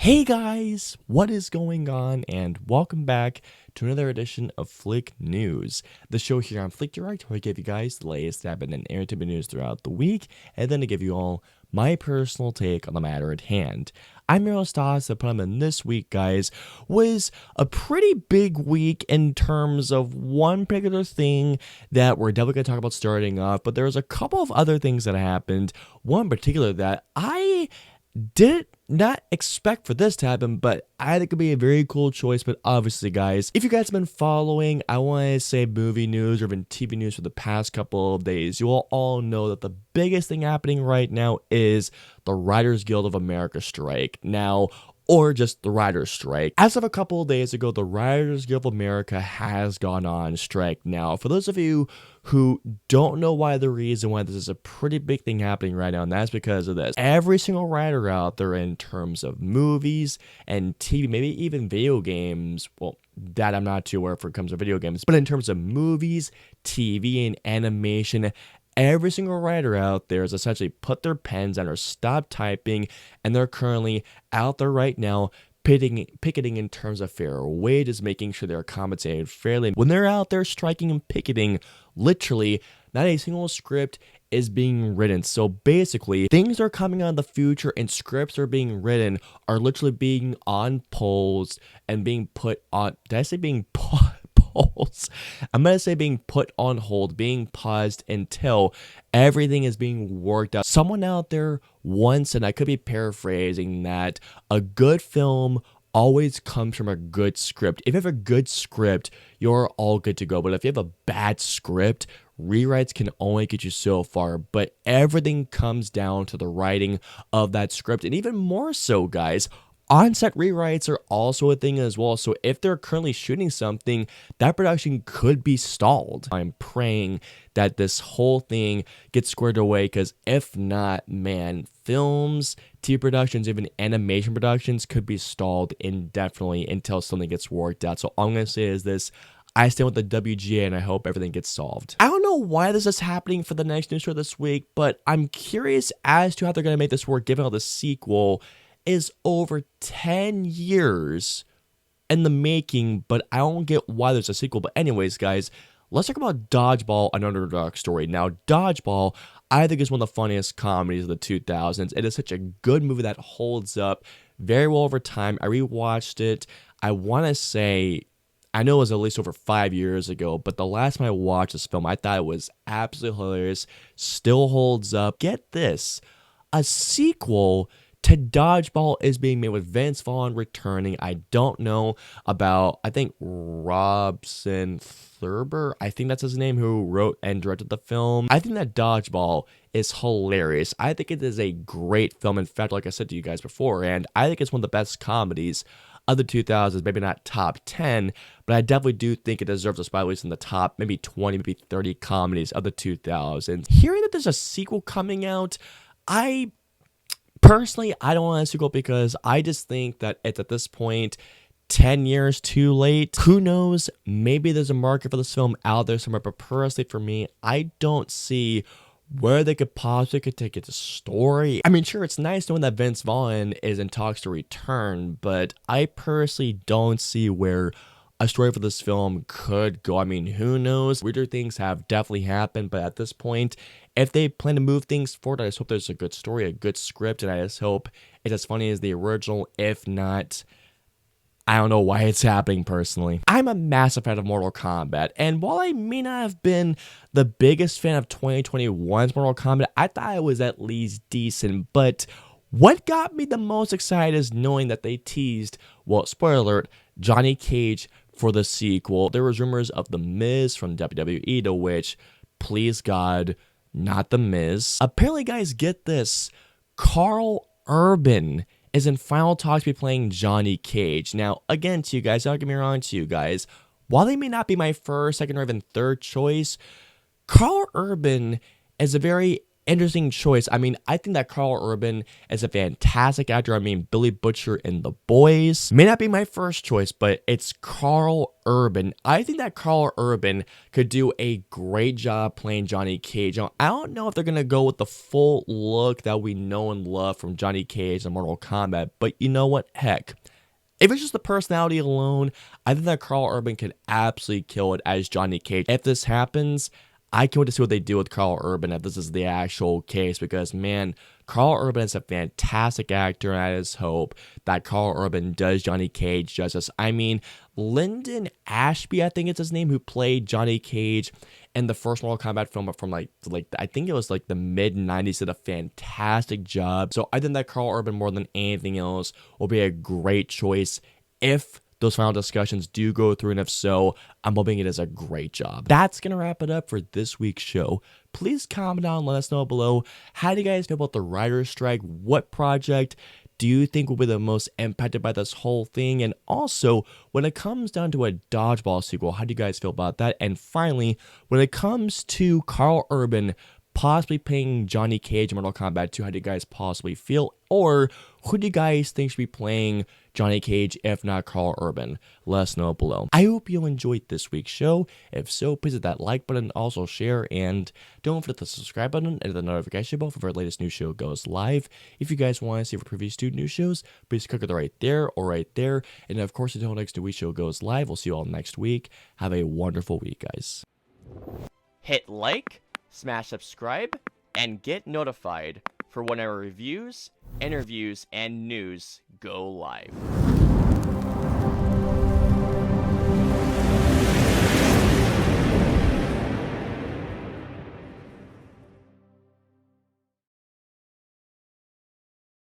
Hey guys, what is going on? And welcome back to another edition of Flick News, the show here on Flick Direct, where I give you guys the latest that happened in entertainment news throughout the week, and then to give you all my personal take on the matter at hand. I'm your host, Oz, and this week, guys, was a pretty big week in terms of one particular thing that we're definitely going to talk about starting off, but there was a couple of other things that happened. One in particular that I did not expect for this to happen, but I think it could be a very cool choice. But obviously, guys, if you guys have been following, I want to say movie news or even TV news for the past couple of days, you will all know that the biggest thing happening right now is the Writers Guild of America strike. Now, or just the writer's strike. As of a couple of days ago, the Writers Guild of America has gone on strike. Now, for those of you who don't know why the reason why this is a pretty big thing happening right now, and that's because of this. Every single writer out there in terms of movies and TV, maybe even video games, well, that I'm not too aware of when it comes to video games, but in terms of movies, TV, and animation, every single writer out there has essentially put their pens down or stopped typing, and they're currently out there right now picketing in terms of fair wages, making sure they're compensated fairly. When they're out there striking and picketing, literally, not a single script is being written. So basically, things are coming out of the future and scripts are being written are literally being on polls and being put on, did I say being polls? I'm going to say being put on hold, being paused until everything is being worked out. Someone out there once, and I could be paraphrasing, that a good film always comes from a good script. If you have a good script, you're all good to go. But if you have a bad script, rewrites can only get you so far. But everything comes down to the writing of that script. And even more so, guys, on-set rewrites are also a thing as well. So if they're currently shooting something, that production could be stalled. I'm praying that this whole thing gets squared away, because if not, man, films, TV productions, even animation productions could be stalled indefinitely until something gets worked out. So all I'm going to say is this: I stand with the WGA, and I hope everything gets solved. I don't know why this is happening for the next news show this week, but I'm curious as to how they're going to make this work, given how the sequel is over 10 years in the making, but I don't get why there's a sequel. But anyways, guys, let's talk about Dodgeball, an underdog story. Now, Dodgeball, I think, is one of the funniest comedies of the 2000s. It is such a good movie that holds up very well over time. I rewatched it. I want to say, I know it was at least over 5 years ago, but the last time I watched this film, I thought it was absolutely hilarious. Still holds up. Get this, a sequel to Dodgeball is being made with Vince Vaughn returning. I don't know about, I think Robson Thurber, I think that's his name, who wrote and directed the film. I think that Dodgeball is hilarious. I think it is a great film. In fact, like I said to you guys before, and I think it's one of the best comedies of the 2000s, maybe not top 10, but I definitely do think it deserves a spot at least in the top maybe 20, maybe 30 comedies of the 2000s. Hearing that there's a sequel coming out, Personally, I don't want a sequel because I just think that it's at this point 10 years too late. Who knows? Maybe there's a market for this film out there somewhere, but personally for me, I don't see where they could possibly take it to story. I mean, sure, it's nice knowing that Vince Vaughn is in talks to return, but I personally don't see where a story for this film could go. I mean, who knows? Weirder things have definitely happened, but at this point, if they plan to move things forward, I just hope there's a good story, a good script, and I just hope it's as funny as the original. If not, I don't know why it's happening personally. I'm a massive fan of Mortal Kombat, and while I may not have been the biggest fan of 2021's Mortal Kombat, I thought it was at least decent. But what got me the most excited is knowing that they teased, well, spoiler alert, Johnny Cage for the sequel. There was rumors of The Miz from WWE, to which, please God, not The Miz. Apparently, guys, get this, Karl Urban is in final talks to be playing Johnny Cage. Now, again, to you guys, don't get me wrong, to you guys, while they may not be my first, second, or even third choice, Karl Urban is a very interesting choice. I mean, I think that Karl Urban is a fantastic actor. I mean, Billy Butcher in The Boys may not be my first choice, but it's Karl Urban. I think that Karl Urban could do a great job playing Johnny Cage. Now, I don't know if they're going to go with the full look that we know and love from Johnny Cage in Mortal Kombat, but you know what? Heck, if it's just the personality alone, I think that Karl Urban could absolutely kill it as Johnny Cage. If this happens, I can't wait to see what they do with Karl Urban if this is the actual case, because man, Karl Urban is a fantastic actor, and I just hope that Karl Urban does Johnny Cage justice. I mean, Lyndon Ashby, I think it's his name, who played Johnny Cage in the first Mortal Kombat film from like I think it was like the mid 90s, did a fantastic job. So I think that Karl Urban, more than anything else, will be a great choice if those final discussions do go through, and if so, I'm hoping it is a great job. That's gonna wrap it up for this week's show. Please comment down and let us know below, how do you guys feel about the writer's strike? What project do you think will be the most impacted by this whole thing? And also, when it comes down to a Dodgeball sequel, how do you guys feel about that? And finally, when it comes to Karl Urban possibly playing Johnny Cage in Mortal Kombat 2, how do you guys possibly feel? Or who do you guys think should be playing Johnny Cage if not Karl Urban? Let us know below. I hope you enjoyed this week's show. If so, please hit that like button, also share, and don't forget the subscribe button and the notification bell for our latest new show goes live. If you guys want to see our previous two new shows, please click it right there or right there. And of course, until next week's show goes live, we'll see you all next week. Have a wonderful week, guys. Hit like, smash subscribe, and get notified for when our reviews, interviews, and news go live.